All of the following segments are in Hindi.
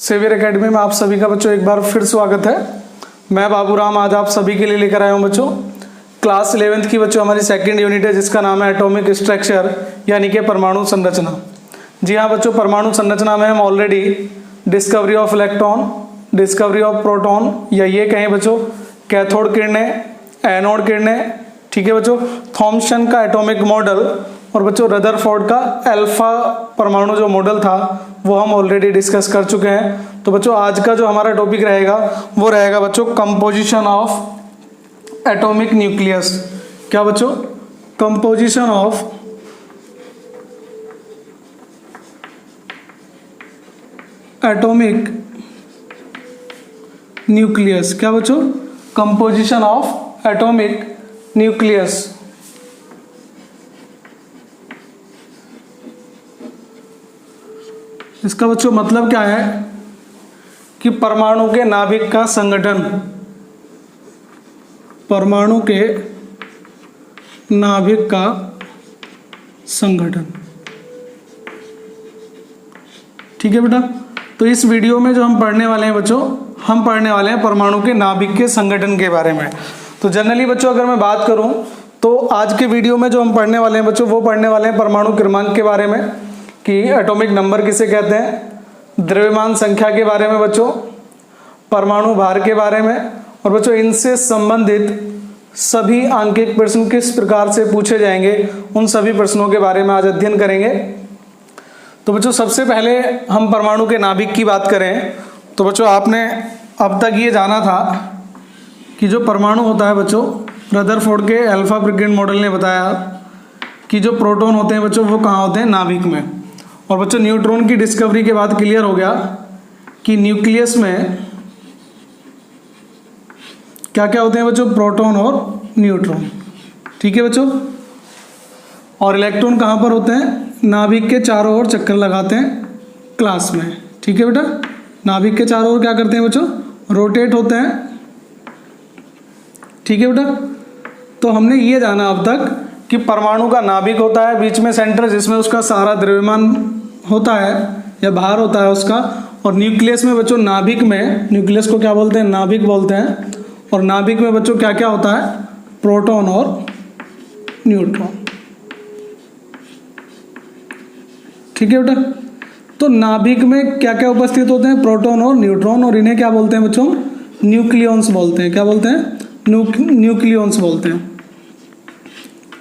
सेवियर एकेडमी में आप सभी का बच्चों एक बार फिर स्वागत है। मैं बाबूराम आज आप सभी के लिए लेकर आया हूं बच्चों क्लास 11th की बच्चों हमारी सेकंड यूनिट है जिसका नाम है एटॉमिक स्ट्रक्चर यानी कि परमाणु संरचना। जी हाँ बच्चों, परमाणु संरचना में हम already discovery of electron, discovery of proton या ये कहें बच्चों कैथोड किरणें, एनोड किरणें, ठीक है बच्चों, थॉम्सन का एटॉमिक मॉडल और बच्चों रदरफोर्ड का अल्फा परमाणु जो मॉडल था वो हम ऑलरेडी डिस्कस कर चुके हैं। तो बच्चों आज का जो हमारा टॉपिक रहेगा वो रहेगा बच्चों कंपोजिशन ऑफ एटॉमिक न्यूक्लियस। क्या बच्चों? Composition of atomic nucleus. क्या बच्चों? Composition of atomic nucleus. इसका बच्चों मतलब क्या है कि परमाणु के नाभिक का संगठन, परमाणु के नाभिक का संगठन। ठीक है बेटा, तो इस वीडियो में जो हम पढ़ने वाले हैं बच्चों, हम पढ़ने वाले हैं परमाणु के नाभिक के संगठन के बारे में। तो जनरली बच्चों अगर मैं बात करूं तो आज के वीडियो में जो हम पढ़ने वाले हैं बच्चों वो पढ़ने वाले हैं परमाणु क्रमांक के बारे में कि एटॉमिक नंबर किसे कहते हैं, द्रव्यमान संख्या के बारे में बच्चों, परमाणु भार के बारे में और बच्चों इनसे संबंधित सभी आंकिक प्रश्न किस प्रकार से पूछे जाएंगे उन सभी प्रश्नों के बारे में आज अध्ययन करेंगे। तो बच्चों सबसे पहले हम परमाणु के नाभिक की बात करें तो बच्चों आपने अब तक ये जाना था कि जो परमाणु होता है बच्चों, रदरफोर्ड के अल्फा ब्रिगेड मॉडल ने बताया कि जो प्रोटॉन होते हैं बच्चों वो कहाँ होते हैं, नाभिक में। और बच्चों न्यूट्रॉन की डिस्कवरी के बाद क्लियर हो गया कि न्यूक्लियस में क्या क्या होते हैं बच्चों, प्रोटॉन और न्यूट्रॉन। ठीक है बच्चों, और इलेक्ट्रॉन कहाँ पर होते हैं, नाभिक के चारों ओर चक्कर लगाते हैं क्लास में। ठीक है बेटा, नाभिक के चारों ओर क्या करते हैं बच्चों, रोटेट होते हैं। ठीक है बेटा, तो हमने ये जाना अब तक कि परमाणु का नाभिक होता है बीच में सेंटर जिसमें उसका सारा द्रव्यमान होता है या भार होता है उसका, और न्यूक्लियस में बच्चों, नाभिक में, न्यूक्लियस को क्या बोलते हैं, नाभिक बोलते हैं। और नाभिक में बच्चों क्या क्या होता है, प्रोटॉन और न्यूट्रॉन। ठीक है बेटा, तो नाभिक में क्या क्या उपस्थित होते हैं, प्रोटॉन और न्यूट्रॉन, और इन्हें क्या बोलते हैं बच्चों, न्यूक्लियॉन्स बोलते हैं। क्या बोलते हैं, न्यूक्लियॉन्स बोलते हैं।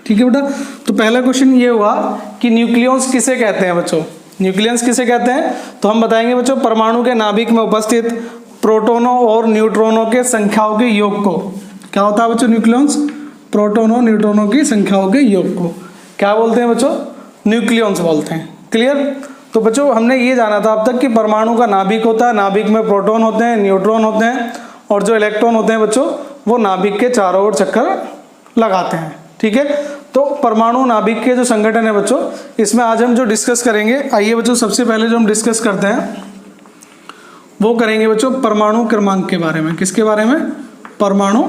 ठीक है बेटा, तो पहला क्वेश्चन ये हुआ कि न्यूक्लियॉन्स किसे कहते हैं बच्चों, न्यूक्लियॉन्स किसे कहते हैं। तो हम बताएंगे बच्चों परमाणु के नाभिक में उपस्थित प्रोटॉनों और न्यूट्रॉनों के संख्याओं के योग को क्या होता है बच्चों, न्यूक्लियॉन्स, प्रोटॉनों और न्यूट्रॉनों की संख्याओं के योग को क्या बोलते हैं बच्चों, न्यूक्लियॉन्स बोलते हैं। क्लियर। तो बच्चों हमने ये जाना था अब तक कि परमाणु का नाभिक होता है, नाभिक में प्रोटॉन होते हैं, न्यूट्रॉन होते हैं और जो इलेक्ट्रॉन होते हैं बच्चों वो नाभिक के चारों ओर चक्कर लगाते हैं। ठीक है, तो परमाणु नाभिक के जो संगठन है बच्चों, इसमें आज हम जो डिस्कस करेंगे, आइए बच्चों सबसे पहले जो हम डिस्कस करते हैं वो करेंगे बच्चों परमाणु क्रमांक के बारे में। किसके बारे में, परमाणु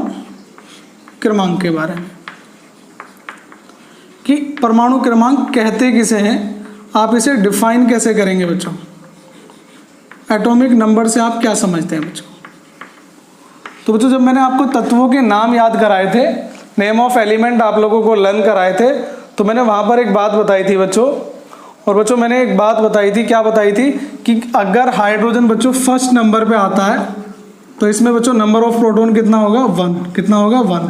क्रमांक के बारे में, कि परमाणु क्रमांक कहते किसे हैं, आप इसे डिफाइन कैसे करेंगे बच्चों, एटॉमिक नंबर से आप क्या समझते हैं बच्चों। तो बच्चों जब मैंने आपको तत्वों के नाम याद कराए थे, नेम ऑफ एलिमेंट आप लोगों को लर्न कराए थे, तो मैंने वहाँ पर एक बात बताई थी बच्चों, और बच्चों मैंने एक बात बताई थी, क्या बताई थी कि अगर हाइड्रोजन बच्चों फर्स्ट नंबर पे आता है तो इसमें बच्चों नंबर ऑफ प्रोटॉन कितना होगा, 1। कितना होगा, 1।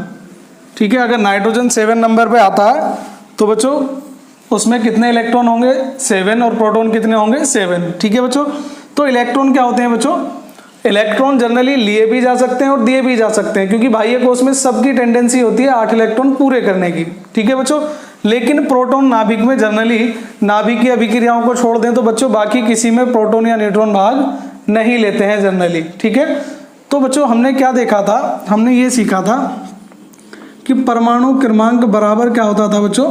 ठीक है, अगर नाइट्रोजन 7 नंबर पे आता है तो बच्चों उसमें कितने इलेक्ट्रॉन होंगे, 7, और प्रोटॉन कितने होंगे, 7। ठीक है बच्चों, तो इलेक्ट्रॉन क्या होते हैं बच्चों, इलेक्ट्रॉन जनरली लिए भी जा सकते हैं और दिए भी जा सकते हैं, क्योंकि बाह्य कोश में सबकी टेंडेंसी होती है 8 इलेक्ट्रॉन पूरे करने की। ठीक है बच्चों, लेकिन प्रोटॉन नाभिक में जनरली नाभिकीय अभिक्रियाओं को छोड़ दें तो बच्चों बाकी किसी में प्रोटॉन या न्यूट्रॉन भाग नहीं लेते हैं जनरली। ठीक है, तो बच्चों हमने क्या देखा था, हमने ये सीखा था कि परमाणु क्रमांक बराबर क्या होता था बच्चों,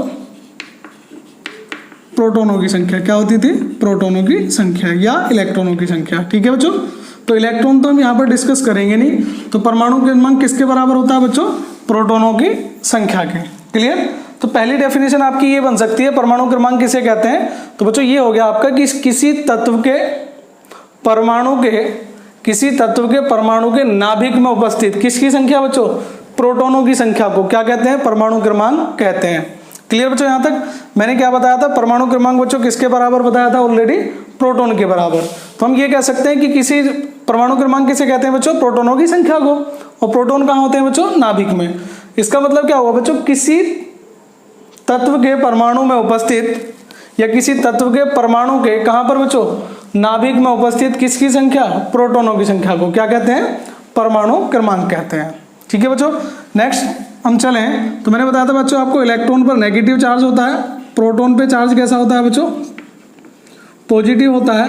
प्रोटॉनों की संख्या। क्या होती थी, प्रोटॉनों की संख्या या इलेक्ट्रॉनों की संख्या। ठीक है बच्चों, तो इलेक्ट्रॉन तो हम यहाँ पर डिस्कस करेंगे नहीं, तो परमाणु क्रमांक किसके बराबर होता है बच्चों, प्रोटॉनों की संख्या के। क्लियर। तो पहली डेफिनेशन आपकी ये बन सकती है परमाणु क्रमांक किसे कहते हैं, तो बच्चों ये हो गया आपका कि किसी तत्व के परमाणु के किसी तत्व के परमाणु के नाभिक में उपस्थित किसकी संख्या बच्चों, प्रोटॉनों की संख्या को क्या कहते हैं, परमाणु क्रमांक कहते हैं। क्लियर बच्चों, यहां तक मैंने क्या बताया था, परमाणु क्रमांक बच्चों किसके बराबर बताया था ऑलरेडी, प्रोटॉन के बराबर। तो हम ये कह सकते हैं कि किसी परमाणु क्रमांक किसे कहते हैं बच्चों, प्रोटॉनों की संख्या को, और प्रोटॉन कहाँ होते हैं बच्चों, नाभिक में। इसका मतलब क्या होगा बच्चों, किसी तत्व के परमाणु में उपस्थित या किसी तत्व के परमाणु के कहां पर बच्चों, नाभिक में उपस्थित किसकी संख्या, प्रोटॉनों की संख्या को क्या कहते हैं, परमाणु क्रमांक कहते हैं। ठीक है बच्चों, नेक्स्ट हम चलें तो मैंने बताया था बच्चों आपको इलेक्ट्रॉन पर नेगेटिव चार्ज होता है, प्रोटॉन पे चार्ज कैसा होता है बच्चों, पॉजिटिव होता है,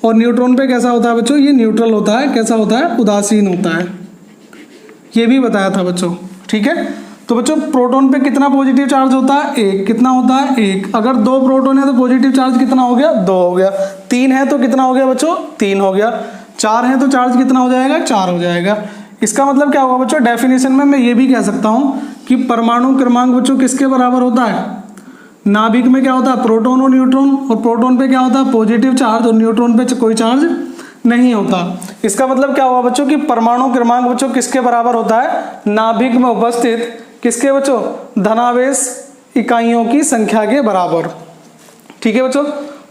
और न्यूट्रॉन पे कैसा होता है बच्चों, ये न्यूट्रल होता है, कैसा होता है, उदासीन होता है, ये भी बताया था बच्चों। ठीक है, तो बच्चों प्रोटॉन पे कितना पॉजिटिव चार्ज होता है, एक, कितना होता है, एक। अगर 2 प्रोटॉन है तो पॉजिटिव चार्ज कितना हो गया, 2 हो गया। 3 है तो कितना हो गया बच्चों, 3 हो गया। 4 है तो चार्ज कितना हो जाएगा, 4 हो जाएगा। इसका मतलब क्या होगा बच्चों, डेफिनेशन में मैं ये भी कह सकता हूं कि परमाणु क्रमांक बच्चों किसके बराबर होता है, नाभिक में क्या होता है, प्रोटॉन और न्यूट्रॉन, और प्रोटॉन पे क्या होता है, पॉजिटिव चार्ज, और न्यूट्रॉन पे कोई चार्ज नहीं होता। इसका मतलब क्या हुआ बच्चों कि परमाणु क्रमांक बच्चों किसके बराबर होता है, नाभिक में उपस्थित किसके बच्चों, धनावेश इकाइयों की संख्या के बराबर। ठीक है बच्चों,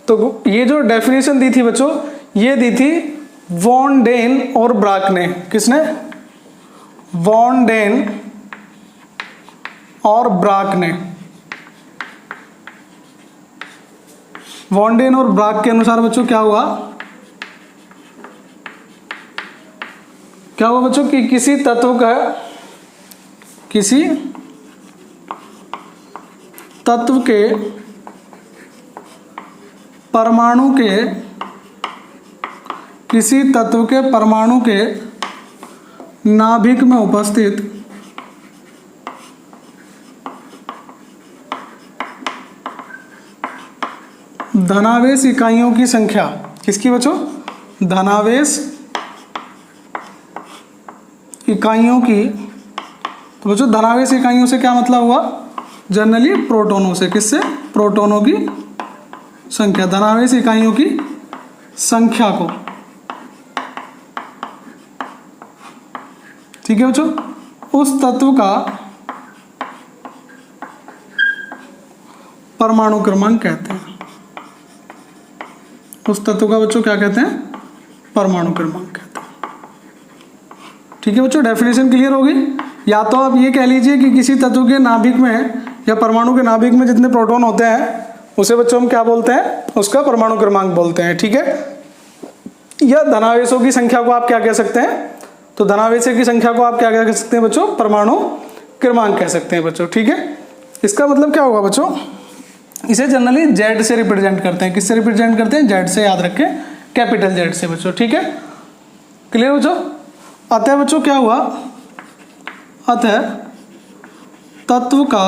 तो ये जो डेफिनेशन दी थी बच्चों, ये दी थी वॉन डेन और ब्राक ने। किसने, वॉन डेन और ब्राक ने। वॉन डेन और ब्राक के अनुसार बच्चों क्या हुआ, बच्चों कि किसी तत्व का, किसी तत्व के परमाणु के, किसी तत्व के परमाणु के नाभिक में उपस्थित धनावेश इकाइयों की संख्या, किसकी बच्चों, धनावेश इकाइयों की। तो बच्चों धनावेश इकाइयों से क्या मतलब हुआ, जनरली प्रोटॉनों से, किससे, प्रोटॉनों की संख्या, धनावेश इकाइयों की संख्या को। ठीक है बच्चों, उस तत्व का परमाणु क्रमांक कहते हैं, उस तत्व का बच्चों क्या कहते हैं, परमाणु क्रमांक कहते हैं। ठीक है बच्चों, डेफिनेशन क्लियर होगी। या तो आप ये कह लीजिए कि किसी तत्व के नाभिक में या परमाणु के नाभिक में जितने प्रोटॉन होते हैं उसे बच्चों हम क्या बोलते हैं, उसका परमाणु क्रमांक बोलते हैं। ठीक है, या धनावेशों की संख्या को आप क्या कह सकते हैं, तो धनावेशों की संख्या को आप क्या कह सकते हैं बच्चों, परमाणु क्रमांक कह सकते हैं बच्चों। ठीक है, इसका मतलब क्या होगा बच्चों, इसे जनरली जेड से रिप्रेजेंट करते हैं। किससे रिप्रेजेंट करते हैं, जेड से, याद रखें, कैपिटल जेड से बच्चों। ठीक है, क्लियर बच्चों। अतः बच्चों क्या हुआ, अतः तत्व का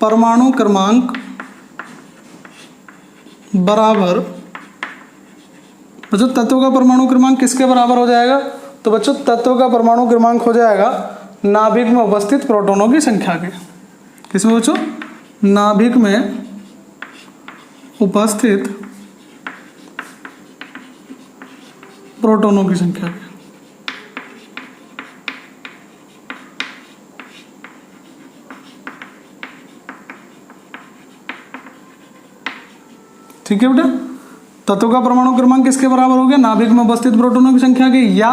परमाणु क्रमांक बराबर, बच्चों तत्व का परमाणु क्रमांक किसके बराबर हो जाएगा, तो बच्चों तत्व का परमाणु क्रमांक हो जाएगा नाभिक में उपस्थित प्रोटॉनों की संख्या के। किसमें बच्चों, नाभिक में उपस्थित प्रोटॉनों की संख्या के। ठीक है बेटा, तत्व का परमाणु क्रमांक किसके बराबर हो गया, नाभिक में उपस्थित प्रोटॉनों की संख्या के। या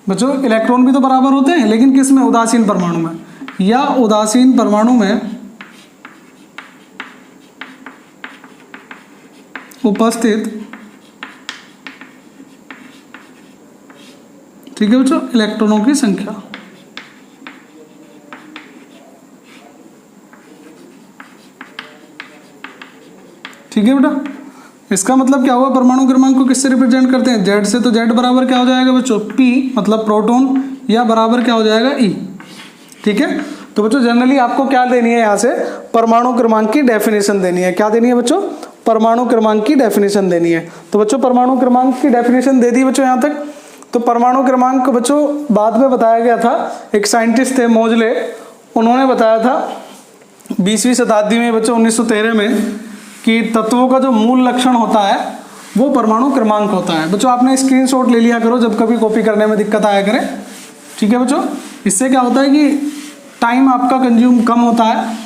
बच्चों इलेक्ट्रॉन भी तो बराबर होते हैं, लेकिन किस में, उदासीन परमाणु में, या उदासीन परमाणु में उपस्थित, ठीक है बच्चों, इलेक्ट्रॉनों की संख्या। ठीक है बेटा, इसका मतलब क्या हुआ, परमाणु क्रमांक को किससे रिप्रेजेंट करते हैं, जेड से। तो जेड बराबर क्या हो जाएगा बच्चों, पी मतलब प्रोटॉन, या बराबर क्या हो जाएगा, ई। ठीक है, तो बच्चों जनरली आपको क्या देनी है, यहाँ से परमाणु क्रमांक की डेफिनेशन देनी है। क्या देनी है बच्चों, परमाणु क्रमांक की डेफिनेशन देनी है। तो बच्चों परमाणु क्रमांक की डेफिनेशन दे दी बच्चों यहाँ तक। तो परमाणु क्रमांक बच्चों बाद में बताया गया था, एक साइंटिस्ट थे मोजले, उन्होंने बताया था 20वीं शताब्दी में बच्चों 1913 में, कि तत्वों का जो मूल लक्षण होता है वो परमाणु क्रमांक होता है। बच्चों आपने स्क्रीनशॉट ले लिया करो जब कभी कॉपी करने में दिक्कत आया करे, ठीक है बच्चों। इससे क्या होता है कि टाइम आपका कंज्यूम कम होता है,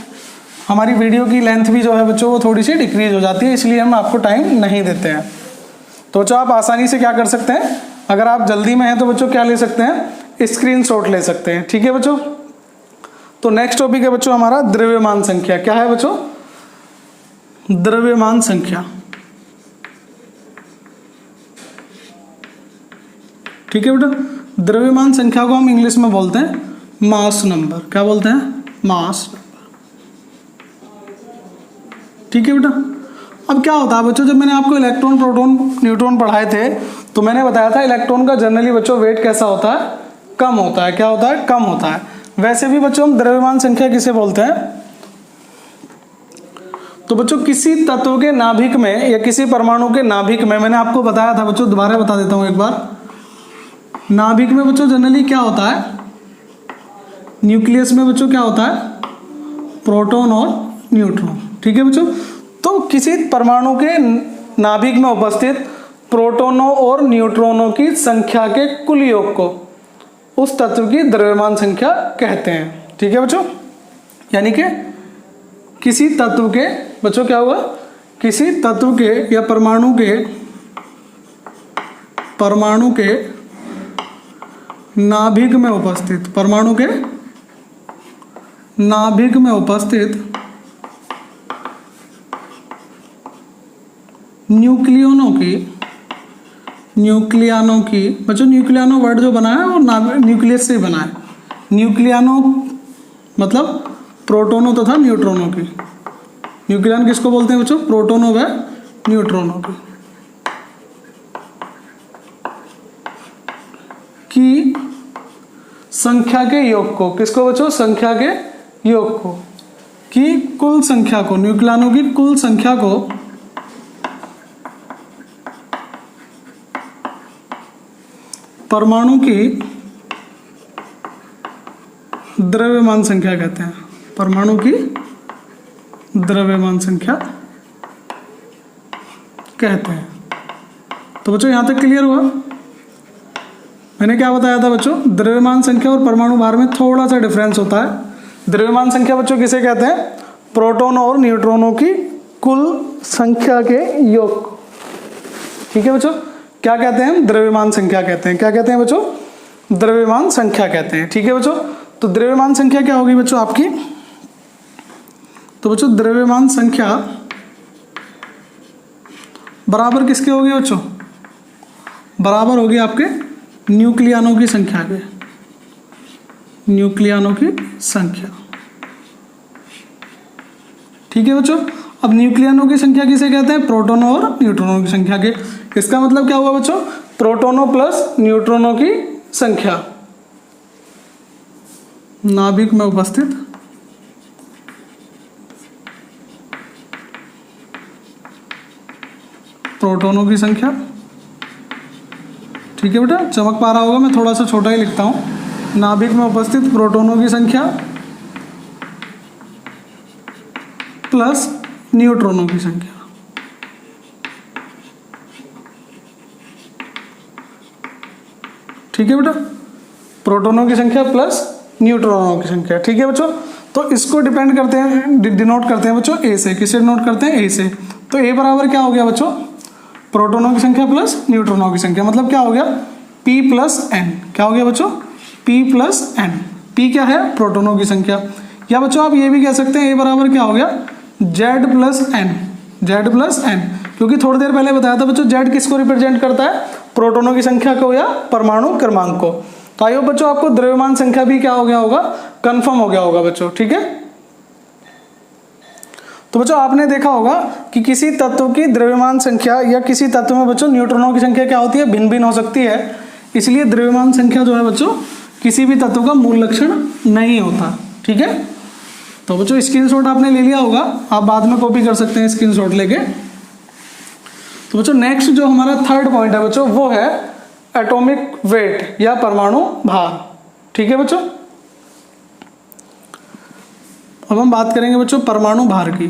हमारी वीडियो की लेंथ भी जो है बच्चों वो थोड़ी सी डिक्रीज हो जाती है, इसलिए हम आपको टाइम नहीं देते हैं। तो बच्चों आप आसानी से क्या कर सकते हैं, अगर आप जल्दी में हैं तो बच्चों क्या ले सकते हैं, स्क्रीनशॉट ले सकते हैं, ठीक है बच्चों। तो नेक्स्ट टॉपिक है बच्चों हमारा द्रव्यमान संख्या। क्या है बच्चों, द्रव्यमान संख्या, ठीक है बेटा। द्रव्यमान संख्या को हम इंग्लिश में बोलते हैं मास नंबर। क्या बोलते हैं, मास नंबर, ठीक है बेटा। अब क्या होता है बच्चों, जब मैंने आपको इलेक्ट्रॉन प्रोटॉन न्यूट्रॉन पढ़ाए थे तो मैंने बताया था इलेक्ट्रॉन का जनरली बच्चों वेट कैसा होता है, कम होता है। क्या होता है, कम होता है। वैसे भी बच्चों हम द्रव्यमान संख्या किसे बोलते हैं, तो बच्चों किसी तत्व के नाभिक में या किसी परमाणु के नाभिक में, मैंने आपको बताया था बच्चों, दोबारा बता देता हूं एक बार। नाभिक में बच्चों जनरली क्या होता है, न्यूक्लियस में बच्चों क्या होता है, प्रोटॉन और न्यूट्रॉन, ठीक है बच्चों। तो किसी परमाणु के नाभिक में उपस्थित प्रोटॉनों और न्यूट्रॉनों की संख्या के कुल योग को उस तत्व की द्रव्यमान संख्या कहते हैं, ठीक है बच्चों। यानी कि किसी तत्व के बच्चों क्या हुआ, किसी तत्व के या परमाणु के नाभिक में उपस्थित, परमाणु के नाभिक में उपस्थित न्यूक्लियनों की बच्चों, न्यूक्लियनो वर्ड जो बना है वो न्यूक्लियस से बना है। न्यूक्लियनो मतलब प्रोटोनों तथा न्यूट्रॉनों की। न्यूक्लियन किसको बोलते हैं बच्चों, प्रोटोनों व न्यूट्रॉनों की संख्या के योग को, किसको बच्चों, संख्या के योग को, की कुल संख्या को, न्यूक्लियनों की कुल संख्या को परमाणु की द्रव्यमान संख्या कहते हैं। परमाणु की द्रव्यमान संख्या कहते हैं। तो बच्चों यहां तक क्लियर हुआ। मैंने क्या बताया था बच्चों, द्रव्यमान संख्या और परमाणु भार में थोड़ा सा डिफरेंस होता है। द्रव्यमान संख्या बच्चों किसे कहते हैं, प्रोटॉनों और न्यूट्रॉनों की कुल संख्या के योग, ठीक है बच्चों। क्या कहते हैं, द्रव्यमान संख्या कहते हैं। क्या कहते हैं बच्चों, द्रव्यमान संख्या कहते हैं, ठीक है बच्चों। तो द्रव्यमान संख्या क्या होगी बच्चों आपकी, तो बच्चों द्रव्यमान संख्या बराबर किसके होगी बच्चों, बराबर होगी आपके न्यूक्लियनों की संख्या के, न्यूक्लियनों की संख्या, ठीक है बच्चों। अब न्यूक्लियनों की संख्या किसे कहते हैं, प्रोटॉनों और न्यूट्रॉनों की संख्या के। इसका मतलब क्या हुआ बच्चों, प्रोटॉनों प्लस न्यूट्रॉनों की संख्या नाभिक में उपस्थित प्रोटॉनों की संख्या, ठीक है बेटा। चमक पा रहा होगा, मैं थोड़ा सा छोटा ही लिखता हूं। नाभिक में उपस्थित प्रोटॉनों की संख्या प्लस न्यूट्रॉनों की संख्या, ठीक है बेटा। प्रोटॉनों की संख्या प्लस न्यूट्रॉनों की संख्या, ठीक है बच्चों। तो इसको डिपेंड करते हैं, डिनोट करते हैं बच्चों ए से। किसे डिनोट करते हैं, ए से। तो ए बराबर क्या हो गया बच्चों, प्रोटॉनों की संख्या प्लस न्यूट्रॉनों की संख्या, मतलब क्या हो गया, P प्लस एन। क्या हो गया बच्चों, P प्लस एन। P क्या है, प्रोटॉनों की संख्या। या बच्चों आप ये भी कह सकते हैं ए बराबर क्या हो गया, Z plus N, Z plus N. क्योंकि थोड़ी देर पहले बताया था बच्चों Z किसको रिप्रेजेंट करता है, प्रोटॉनों की संख्या को या परमाणु क्रमांक को। तो आइए बच्चों आपको द्रव्यमान संख्या भी क्या हो गया होगा, कंफर्म हो गया होगा बच्चों, ठीक है। तो बच्चों आपने देखा होगा कि किसी तत्व की द्रव्यमान संख्या या किसी तत्व में बच्चों न्यूट्रॉनों की संख्या क्या होती है, भिन्न भिन्न हो सकती है। इसलिए द्रव्यमान संख्या जो है बच्चों किसी भी तत्व का मूल लक्षण नहीं होता, ठीक है। तो बच्चों स्क्रीनशॉट आपने ले लिया होगा, आप बाद में कॉपी कर सकते हैं स्क्रीनशॉट लेके। तो बच्चों नेक्स्ट जो हमारा थर्ड पॉइंट है बच्चों वो है एटॉमिक वेट या परमाणु भार, ठीक है बच्चों। अब हम बात करेंगे बच्चों परमाणु भार की।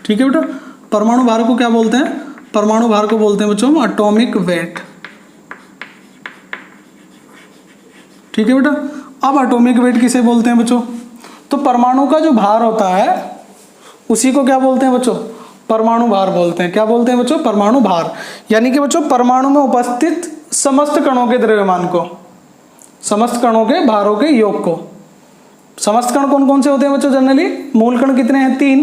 ठीक है बेटा। परमाणु भार को क्या बोलते हैं? परमाणु भार को बोलते हैं बच्चों एटॉमिक वेट। ठीक है बेटा। अब एटॉमिक वेट किसे बोलते हैं बच्चों? तो परमाणु का जो भार होता है उसी को क्या बोलते हैं बच्चों? परमाणु भार बोलते हैं। क्या बोलते हैं बच्चों? परमाणु भार। यानी कि बच्चों परमाणु में उपस्थित समस्त कणों के द्रव्यमान को, समस्त कणों के भारों के योग को। समस्त कण कौन कौन से होते हैं बच्चों? जनरली मूल कण कितने हैं? 3,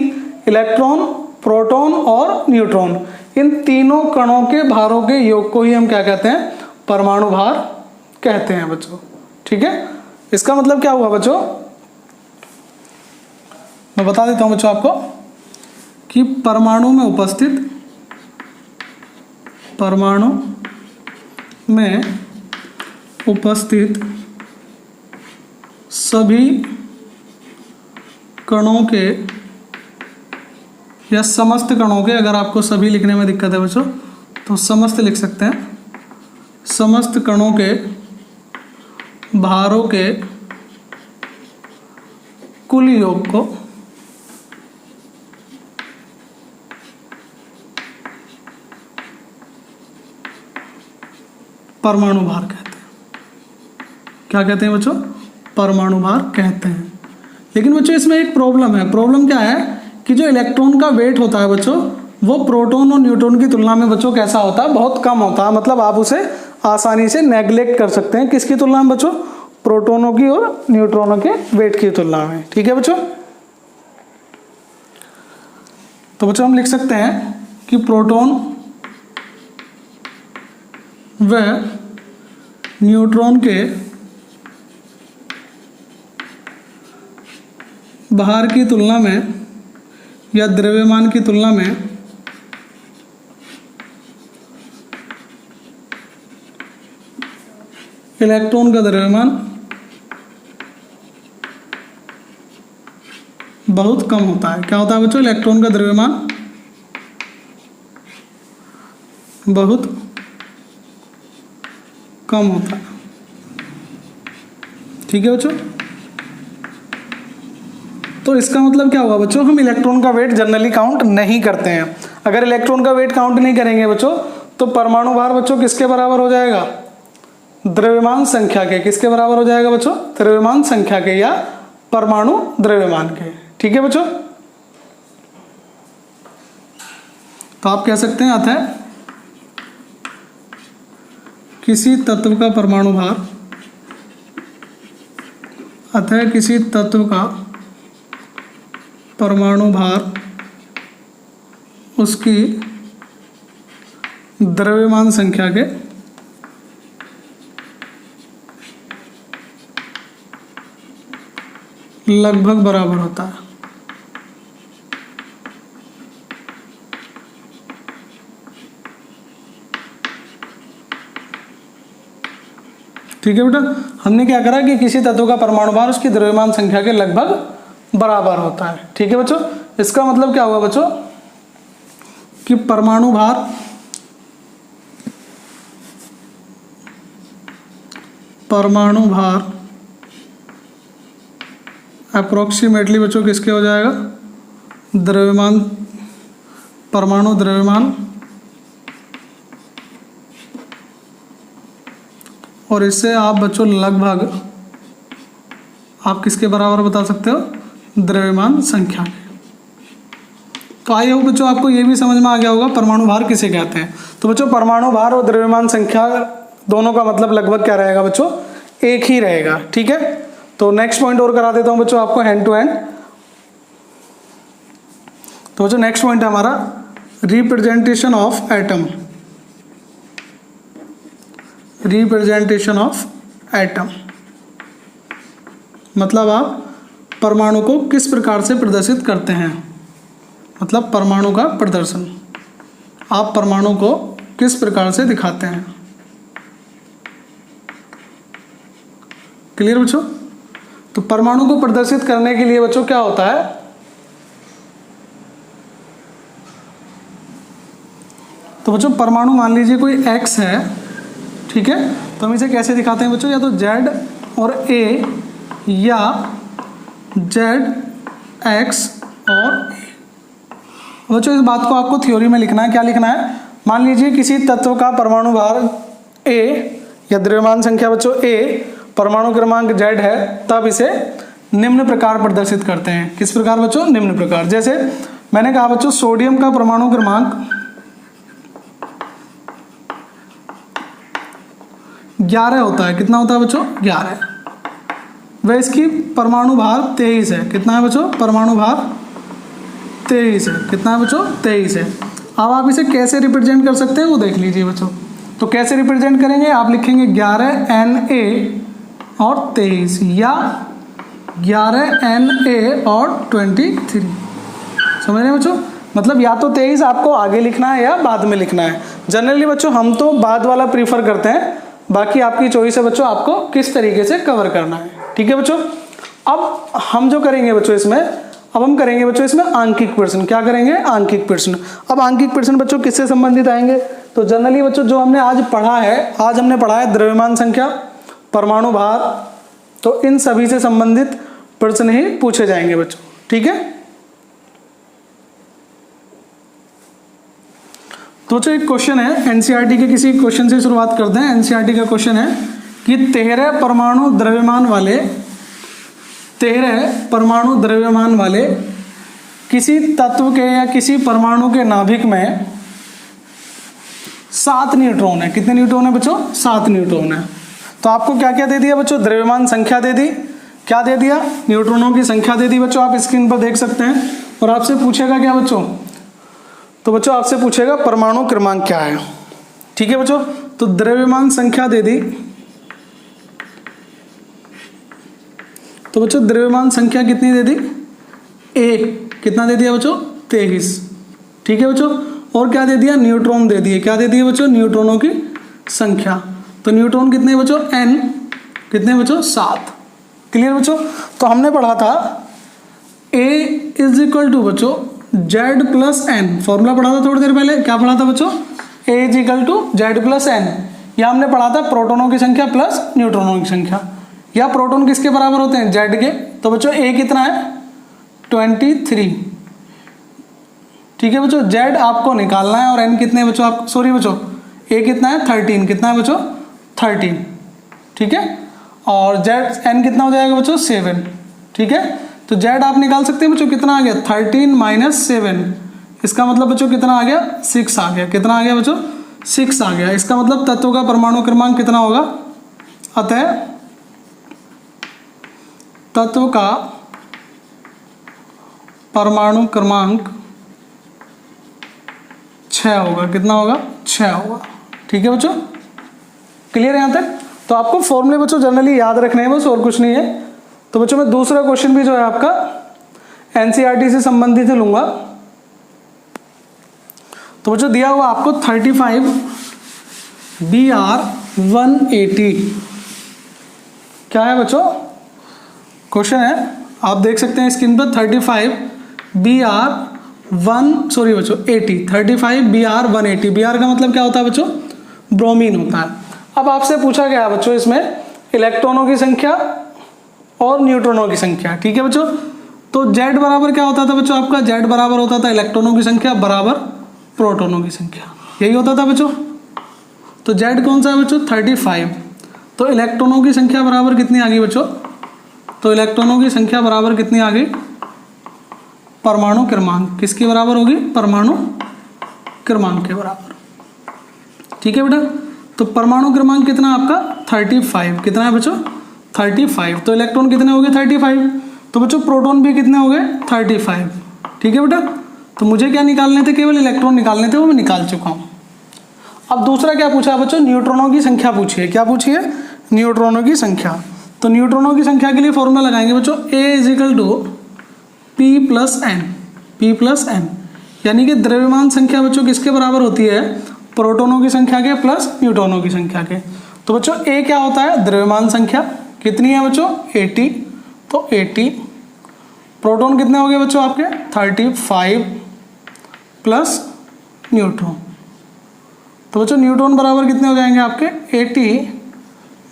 इलेक्ट्रॉन, प्रोटॉन और न्यूट्रॉन। इन तीनों कणों के भारों के योग को ही हम क्या कहते हैं? परमाणु भार कहते हैं बच्चों। ठीक है। इसका मतलब क्या हुआ बच्चों? मैं बता देता हूं बच्चों आपको कि परमाणु में उपस्थित सभी कणों के या समस्त कणों के, अगर आपको सभी लिखने में दिक्कत है बच्चों तो समस्त लिख सकते हैं, समस्त कणों के भारों के कुल योग को परमाणु भार कहते हैं। क्या कहते हैं बच्चों? परमाणु भार कहते हैं। लेकिन बच्चों इसमें एक प्रॉब्लम है। प्रॉब्लम क्या है कि जो इलेक्ट्रॉन का वेट होता है बच्चों वो प्रोटॉन और न्यूट्रॉन की तुलना में बच्चों कैसा होता है? बहुत कम होता है। मतलब आप उसे आसानी से नेग्लेक्ट कर सकते हैं। किसकी तुलना में बच्चों? प्रोटॉनों की और न्यूट्रॉनों के वेट की तुलना में। ठीक है बच्चों। तो बच्चों हम लिख सकते हैं कि प्रोटॉन व न्यूट्रॉन के भार की तुलना में या द्रव्यमान की तुलना में इलेक्ट्रॉन का द्रव्यमान बहुत कम होता है। क्या होता है बच्चों? इलेक्ट्रॉन का द्रव्यमान बहुत कम होता है। ठीक है बच्चों। तो इसका मतलब क्या हुआ बच्चों? हम इलेक्ट्रॉन का वेट जनरली काउंट नहीं करते हैं। अगर इलेक्ट्रॉन का वेट काउंट नहीं करेंगे बच्चों तो परमाणु भार बच्चों किसके बराबर हो जाएगा? द्रव्यमान संख्या के। किसके बराबर हो जाएगा बच्चों? द्रव्यमान संख्या के या परमाणु द्रव्यमान के। ठीक है बच्चों। तो आप कह सकते हैं अतः किसी तत्व का परमाणु भार, अतः किसी तत्व का परमाणु भार उसकी द्रव्यमान संख्या के लगभग बराबर होता है। ठीक है बेटा। हमने क्या करा कि किसी तत्व का परमाणु भार उसकी द्रव्यमान संख्या के लगभग बराबर होता है। ठीक है बच्चों। इसका मतलब क्या हुआ बच्चों कि परमाणु भार अप्रोक्सीमेटली बच्चों किसके हो जाएगा? द्रव्यमान, परमाणु द्रव्यमान, और इससे आप बच्चों लगभग आप किसके बराबर बता सकते हो? द्रव्यमान संख्या के। तो आई होप बच्चों आपको ये भी समझ में आ गया होगा परमाणु भार किसे कहते हैं। तो बच्चों परमाणु भार और द्रव्यमान संख्या दोनों का मतलब लगभग क्या रहेगा बच्चों? एक ही रहेगा। ठीक है। तो नेक्स्ट पॉइंट और करा देता हूं बच्चों आपको हैंड टू हैंड। तो बच्चों नेक्स्ट पॉइंट है हमारा representation of atom. Representation of atom मतलब आप परमाणु को किस प्रकार से प्रदर्शित करते हैं? मतलब परमाणु का प्रदर्शन, आप परमाणु को किस प्रकार से दिखाते हैं? क्लियर बच्चों। तो परमाणु को प्रदर्शित करने के लिए बच्चों क्या होता है? तो बच्चों परमाणु मान लीजिए कोई x है। ठीक है। तो हम इसे कैसे दिखाते हैं बच्चों? या तो Z और A या Z X और A। बच्चों इस बात को आपको थ्योरी में लिखना है। क्या लिखना है? मान लीजिए किसी तत्व का परमाणु भार A या द्रव्यमान संख्या बच्चों A, परमाणु क्रमांक Z है, तब इसे निम्न प्रकार प्रदर्शित करते हैं। किस प्रकार बच्चों? निम्न प्रकार। जैसे मैंने कहा बच्चों सोडियम का परमाणु क्रमांक 11 होता है। कितना होता है बच्चों? 11। वह इसकी परमाणु भार 23 है। कितना है बच्चों? परमाणु भार 23 है। कितना है बच्चों? 23 है। अब आप इसे कैसे रिप्रेजेंट कर सकते हैं वो देख लीजिए बच्चों। तो कैसे रिप्रेजेंट करेंगे? आप लिखेंगे 11 Na और 23 या 11 Na और 23। समझ रहे हैं बच्चों? मतलब या तो 23 आपको आगे लिखना है या बाद में लिखना है। जनरली बच्चों हम तो बाद वाला प्रीफर करते हैं, बाकी आपकी चॉइस है बच्चों, आपको किस तरीके से कवर करना है। ठीक है बच्चों। अब हम जो करेंगे बच्चों इसमें, अब हम करेंगे बच्चों इसमें आंकिक प्रश्न। क्या करेंगे? आंकिक प्रश्न। अब आंकिक प्रश्न बच्चों किससे संबंधित आएंगे? तो जनरली बच्चों जो हमने आज पढ़ा है, आज हमने पढ़ा है द्रव्यमान संख्या, परमाणु भार, तो इन सभी से संबंधित प्रश्न ही पूछे जाएंगे बच्चों। ठीक है। तो बच्चों एक क्वेश्चन है एनसीईआरटी के, किसी क्वेश्चन से शुरुआत करते हैं। एनसीईआरटी का क्वेश्चन है कि 13 परमाणु द्रव्यमान वाले किसी तत्व के या किसी परमाणु के नाभिक में 7 न्यूट्रॉन है। कितने न्यूट्रॉन है बच्चों? 7 न्यूट्रॉन है। तो आपको क्या क्या दे दिया बच्चों? द्रव्यमान संख्या दे दी। क्या दे दिया? न्यूट्रॉनों की संख्या दे दी बच्चों, आप स्क्रीन पर देख सकते हैं। और आपसे पूछेगा क्या बच्चों? तो बच्चों आपसे पूछेगा परमाणु क्रमांक क्या है। ठीक है बच्चों। तो द्रव्यमान संख्या दे दी। तो बच्चों द्रव्यमान संख्या कितनी दे दी? 1। कितना दे दिया बच्चों? 23। ठीक है बच्चों। और क्या दे दिया? न्यूट्रॉन दे दिए। क्या दे दिए बच्चों? न्यूट्रॉनों की संख्या। तो न्यूट्रॉन कितने बच्चों? n। कितने बच्चों? 7। क्लियर बच्चों। तो हमने पढ़ा था A इज इक्वल टू बच्चों Z प्लस n। फॉर्मूला पढ़ा था थोड़ी देर पहले। क्या पढ़ा था बच्चों? A is equal to Z plus n। या हमने पढ़ा था प्रोटोनों की संख्या प्लस न्यूट्रॉनों की संख्या। या प्रोटॉन किसके बराबर होते हैं? Z के। तो बच्चों A कितना है? 23। ठीक है बच्चों। Z आपको निकालना है और n कितने बच्चों? आप सॉरी बच्चों A कितना है? 13। कितना है बच्चों? 13। ठीक है। और n कितना हो जाएगा बच्चों? 7। ठीक है। तो Z आप निकाल सकते हैं बच्चों, कितना आ गया? 13 माइनस 7। इसका मतलब बच्चों कितना आ गया? 6 आ गया। कितना आ गया बच्चों? 6 आ गया। इसका मतलब तत्व का परमाणु क्रमांक कितना होगा? अतः तत्व का परमाणु क्रमांक 6 होगा। कितना होगा? 6 होगा। ठीक है बच्चों। क्लियर है यहाँ तक? तो आपको फॉर्मूले बच्चों जनरली याद रखने हैं बस, और कुछ नहीं है। तो बच्चों मैं दूसरा क्वेश्चन भी जो है आपका एनसीईआरटी से संबंधित लूंगा। तो बच्चों दिया हुआ आपको 35 BR 180। क्या है बच्चों? क्वेश्चन है, आप देख सकते हैं स्क्रीन पर 35 BR 180। BR का मतलब क्या होता है बच्चों? ब्रोमीन होता है। अब आपसे पूछा गया बच्चों इसमें इलेक्ट्रॉनों की संख्या और न्यूट्रॉनों की संख्या। ठीक है बच्चों। तो Z बराबर क्या होता था बच्चों? आपका Z बराबर होता था इलेक्ट्रॉनों की संख्या बराबर प्रोटॉनों की संख्या। यही होता था बच्चों। तो Z कौन सा है बच्चों? 35। तो इलेक्ट्रॉनों की संख्या बराबर कितनी आ गई बच्चों? तो इलेक्ट्रॉनों की संख्या बराबर कितनी आ गई? परमाणु क्रमांक। किसके बराबर होगी? परमाणु क्रमांक के बराबर। ठीक है बेटा। तो परमाणु क्रमांक कितना आपका? 35। कितना है बच्चों? 35। तो इलेक्ट्रॉन कितने हो गए? 35। तो बच्चों प्रोटॉन भी कितने हो गए? 35। ठीक है बेटा। तो मुझे क्या निकालने थे? केवल इलेक्ट्रॉन निकालने थे, वो मैं निकाल चुका हूँ। अब दूसरा क्या पूछा बच्चों? न्यूट्रॉनों की संख्या पूछिए। क्या पूछिए? न्यूट्रॉनों की संख्या। तो न्यूट्रॉनों की संख्या के लिए फॉर्मूला लगाएंगे बच्चों A is equal to P plus n। यानी कि द्रव्यमान संख्या बच्चों किसके बराबर होती है? प्रोटॉनों की संख्या के प्लस न्यूट्रॉनों की संख्या के। तो बच्चों A क्या होता है? द्रव्यमान संख्या। कितनी है बच्चों? 80। तो 80। प्रोटॉन कितने हो गए बच्चों आपके? 35 प्लस न्यूट्रॉन। तो बच्चों न्यूट्रॉन बराबर कितने हो जाएंगे आपके? 80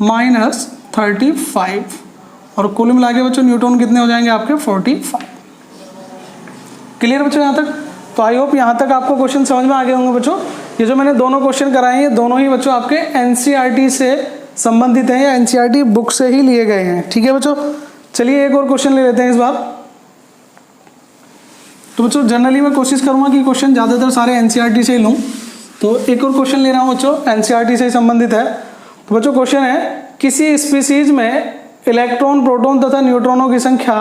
माइनस 35। और कुल मिला के बच्चों न्यूट्रॉन कितने हो जाएंगे आपके? 45। क्लियर बच्चों यहाँ तक? तो आई होप यहाँ तक आपको क्वेश्चन समझ में आ गए होंगे बच्चों। ये जो मैंने दोनों क्वेश्चन कराए हैं, ये दोनों ही बच्चों आपके एनसीईआरटी से संबंधित हैं या एनसीईआरटी बुक से ही लिए गए हैं। ठीक है बच्चों, चलिए एक और क्वेश्चन ले लेते हैं इस बार। तो बच्चों जनरली मैं कोशिश करूँगा कि क्वेश्चन ज़्यादातर सारे एनसीईआरटी से ही लूँ, तो एक और क्वेश्चन ले रहा हूँ बच्चों, एनसीईआरटी से संबंधित है। तो बच्चों क्वेश्चन है, किसी स्पीसीज में इलेक्ट्रॉन, प्रोटॉन तथा न्यूट्रॉनों की संख्या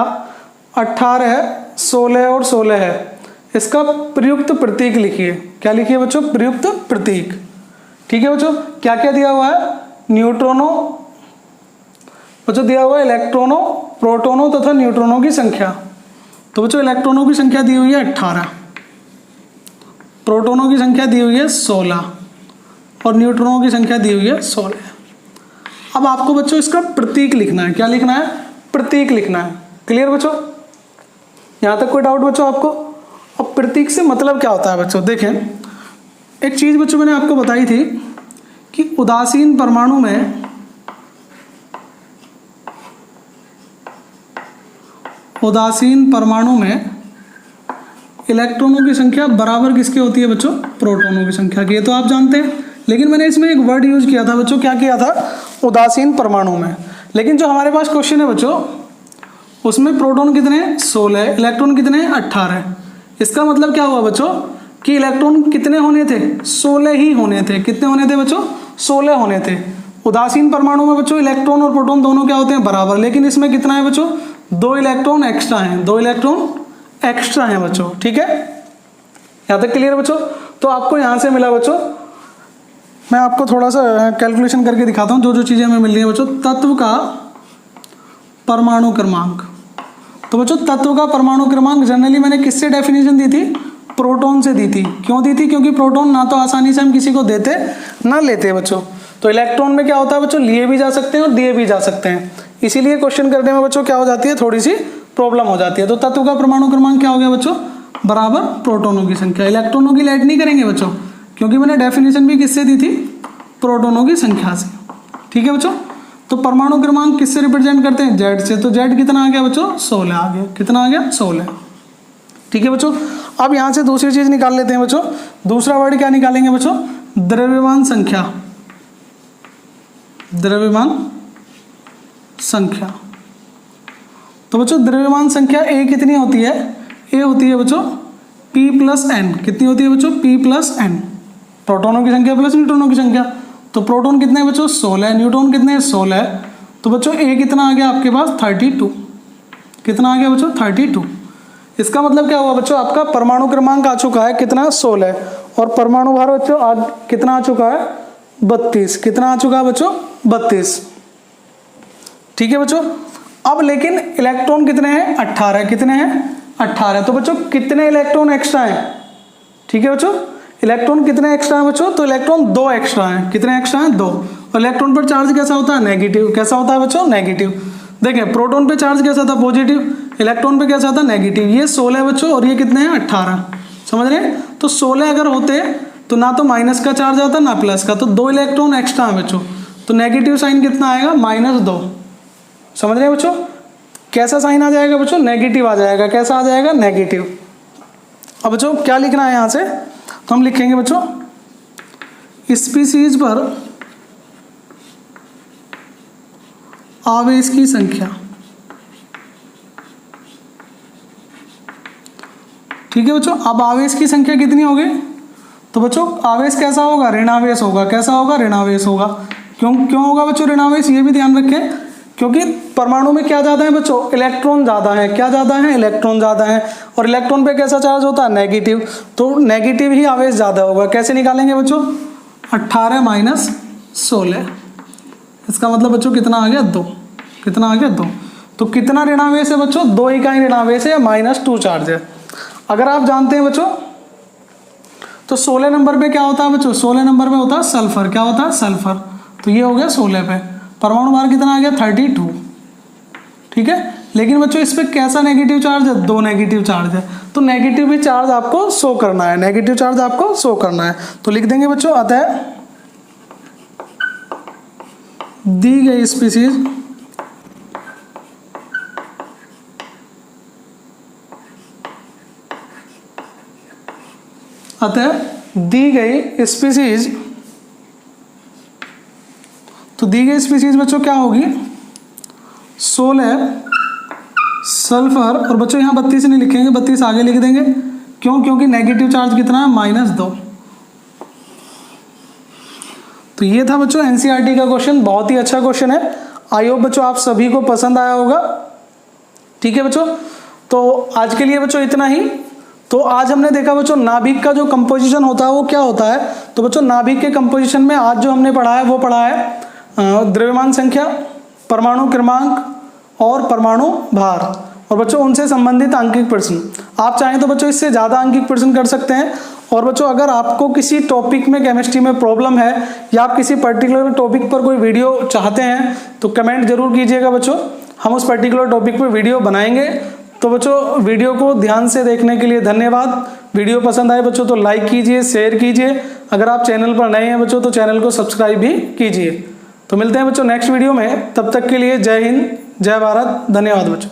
18, 16 और 16 है। इसका प्रयुक्त प्रतीक लिखिए। क्या लिखिए बच्चों? प्रयुक्त प्रतीक। ठीक है बच्चों, क्या क्या दिया हुआ है? न्यूट्रॉनों, बच्चों दिया हुआ है इलेक्ट्रॉनों, प्रोटॉनों तथा न्यूट्रॉनों की संख्या। तो बच्चों इलेक्ट्रॉनों की संख्या दी हुई है 18, प्रोटॉनों की संख्या दी हुई है 16 और न्यूट्रॉनों की संख्या दी हुई है 16। अब आपको बच्चों इसका प्रतीक लिखना है। क्या लिखना है? प्रतीक लिखना है। क्लियर बच्चों, यहाँ तक कोई डाउट बच्चों आपको? अब प्रतीक से मतलब क्या होता है बच्चों? देखें, एक चीज बच्चों मैंने आपको बताई थी कि उदासीन परमाणु में इलेक्ट्रॉनों की संख्या बराबर किसकी होती है बच्चों? प्रोटॉनों की संख्या की। ये तो आप जानते हैं, लेकिन मैंने इसमें एक वर्ड यूज किया था बच्चों। क्या किया था? उदासीन परमाणु में। लेकिन जो हमारे पास क्वेश्चन है बच्चों, उसमें प्रोटॉन कितने हैं? 16, इलेक्ट्रॉन कितने हैं? 18। इसका मतलब क्या हुआ बच्चों कि इलेक्ट्रॉन कितने होने थे? 16 ही होने थे। कितने होने थे बच्चों? 16 होने थे। उदासीन परमाणु में बच्चों इलेक्ट्रॉन और प्रोटॉन दोनों क्या होते हैं? बराबर। लेकिन इसमें कितना है बच्चों? 2 इलेक्ट्रॉन एक्स्ट्रा हैं, 2 इलेक्ट्रॉन एक्स्ट्रा हैं बच्चों। ठीक है, यहाँ तक क्लियर बच्चों? तो आपको यहाँ से मिला बच्चों, मैं आपको थोड़ा सा कैलकुलेशन करके दिखाता हूँ जो जो चीज़ें हमें मिल रही हैं बच्चों। तत्व का परमाणु क्रमांक। तो बच्चों तत्व का परमाणु क्रमांक जनरली मैंने किससे डेफिनेशन दी थी? प्रोटॉन से दी थी। क्यों दी थी? क्योंकि प्रोटॉन ना तो आसानी से हम किसी को देते ना लेते बच्चों। तो इलेक्ट्रॉन में क्या होता है बच्चों? लिए भी जा सकते हैं और दिए भी जा सकते हैं। इसीलिए क्वेश्चन करने में बच्चों क्या हो जाती है? थोड़ी सी प्रॉब्लम हो जाती है। तो तत्व का परमाणु क्रमांक क्या हो गया बच्चों? बराबर प्रोटॉनों की संख्या। इलेक्ट्रॉनों की ऐड नहीं करेंगे बच्चों, क्योंकि मैंने डेफिनेशन भी किससे दी थी? प्रोटॉनों की संख्या से। ठीक है बच्चों, तो परमाणु क्रमांक किससे रिप्रेजेंट करते हैं? जेड से। तो जेड कितना आ गया बच्चों? 16 आ गया। कितना आ गया? 16। ठीक है बच्चों, अब यहां से दूसरी चीज निकाल लेते हैं बच्चों। दूसरा वर्ड क्या निकालेंगे बच्चों? द्रव्यमान संख्या। द्रव्यमान संख्या। तो बच्चों द्रव्यमान संख्या ए कितनी होती है? ए होती है बच्चों P+N। कितनी होती है बच्चों? P+N। प्रोटॉनों की संख्या प्लस न्यूट्रॉनों की संख्या। तो प्रोटॉन कितने हैं बच्चों? 16। न्यूट्रॉन कितने हैं? 16। तो बच्चों ए कितना आ गया आपके पास? 32। कितना आ गया बच्चों? 32। इसका मतलब क्या हुआ बच्चों? आपका परमाणु क्रमांक आ चुका है कितना? 16। और परमाणु भार बच्चों आज कितना आ चुका है? 32। कितना आ चुका है बच्चों? 32। ठीक है बच्चों, अब लेकिन इलेक्ट्रॉन कितने हैं? 18। कितने हैं? 18। तो बच्चों कितने इलेक्ट्रॉन एक्स्ट्रा हैं? ठीक है बच्चों, इलेक्ट्रॉन कितने एक्स्ट्रा हैं बच्चों? तो इलेक्ट्रॉन 2 एक्स्ट्रा हैं। कितने एक्स्ट्रा हैं? 2। और इलेक्ट्रॉन पर चार्ज कैसा होता है? नेगेटिव। कैसा होता है बच्चों? नेगेटिव। देखें, प्रोटॉन पे चार्ज कैसा था? पॉजिटिव। इलेक्ट्रॉन पे कैसा था? नेगेटिव। ये 16 बच्चों और ये कितने हैं? 18। समझ रहे हैं? तो 16 अगर होते तो ना तो माइनस का चार्ज आता ना प्लस का, तो 2 इलेक्ट्रॉन एक्स्ट्रा है बच्चों। तो नेगेटिव साइन कितना आएगा? -2। समझ रहे हैं बच्चों? कैसा साइन आ जाएगा बच्चों? नेगेटिव आ जाएगा। कैसा आ जाएगा? नेगेटिव। अब बच्चों क्या लिखना है यहाँ से? तो हम लिखेंगे बच्चों स्पीसीज पर आवेश की संख्या। ठीक है बच्चों, अब आवेश की संख्या कितनी होगी? तो बच्चों आवेश कैसा होगा? ऋणावेश होगा। कैसा होगा? ऋणावेश होगा। क्यों होगा बच्चों ऋणावेश? ये भी ध्यान रखें, क्योंकि परमाणु में क्या ज्यादा है बच्चों? इलेक्ट्रॉन ज्यादा है। क्या ज्यादा है? इलेक्ट्रॉन ज्यादा है। और इलेक्ट्रॉन पे कैसा चार्ज होता है? नेगेटिव। तो नेगेटिव ही आवेश ज्यादा होगा। कैसे निकालेंगे बच्चों? 18 - 16। इसका मतलब बच्चों कितना आ गया? 2। कितना आ गया? 2। तो कितना ऋणावेश है बच्चों? 2 इकाई ऋणावेश है, -2 चार्ज है। अगर आप जानते हैं बच्चों तो 16 नंबर पे क्या होता है बच्चों? 16 नंबर पे होता है सल्फर। क्या होता है? सल्फर। तो ये हो गया 16 पे। परमाणु भार कितना आ गया? 32। ठीक है, लेकिन बच्चों इस पे कैसा नेगेटिव चार्ज है? 2 नेगेटिव चार्ज है। तो नेगेटिव भी चार्ज आपको शो करना है। नेगेटिव चार्ज आपको शो करना है। तो लिख देंगे बच्चों, अतः दी गई स्पीसीज अतः दी गई स्पीसीज, तो दी गई स्पीसीज बच्चों क्या होगी, सोलर, सल्फर, और बच्चों यहाँ 32 नहीं लिखेंगे, 32 आगे लिख देंगे, क्यों, क्योंकि नेगेटिव चार्ज कितना है, -2। तो ये था बच्चों एनसीईआरटी का क्वेश्चन, बहुत ही अच्छा क्वेश्चन है। आई होप बच्चों आप सभी को पसंद आया होगा। ठीक है बच्चों, तो आज के लिए बच्चों इतना ही। तो आज हमने देखा बच्चों नाभिक का जो कंपोजिशन होता है वो क्या होता है। तो बच्चों नाभिक के कंपोजिशन में आज जो हमने पढ़ा है वो पढ़ा है द्रव्यमान संख्या, परमाणु क्रमांक और परमाणु भार, और बच्चों उनसे संबंधित आंकिक प्रश्न। आप चाहें तो बच्चों इससे ज़्यादा आंकिक प्रश्न कर सकते हैं। और बच्चों अगर आपको किसी टॉपिक में केमिस्ट्री में प्रॉब्लम है या आप किसी पर्टिकुलर टॉपिक पर कोई वीडियो चाहते हैं तो कमेंट जरूर कीजिएगा बच्चों, हम उस पर्टिकुलर टॉपिक पर वीडियो बनाएंगे। तो बच्चों वीडियो को ध्यान से देखने के लिए धन्यवाद। वीडियो पसंद आए बच्चों तो लाइक कीजिए, शेयर कीजिए। अगर आप चैनल पर नए हैं बच्चों तो चैनल को सब्सक्राइब भी कीजिए। तो मिलते हैं बच्चों नेक्स्ट वीडियो में, तब तक के लिए जय हिंद, जय भारत, धन्यवाद बच्चों।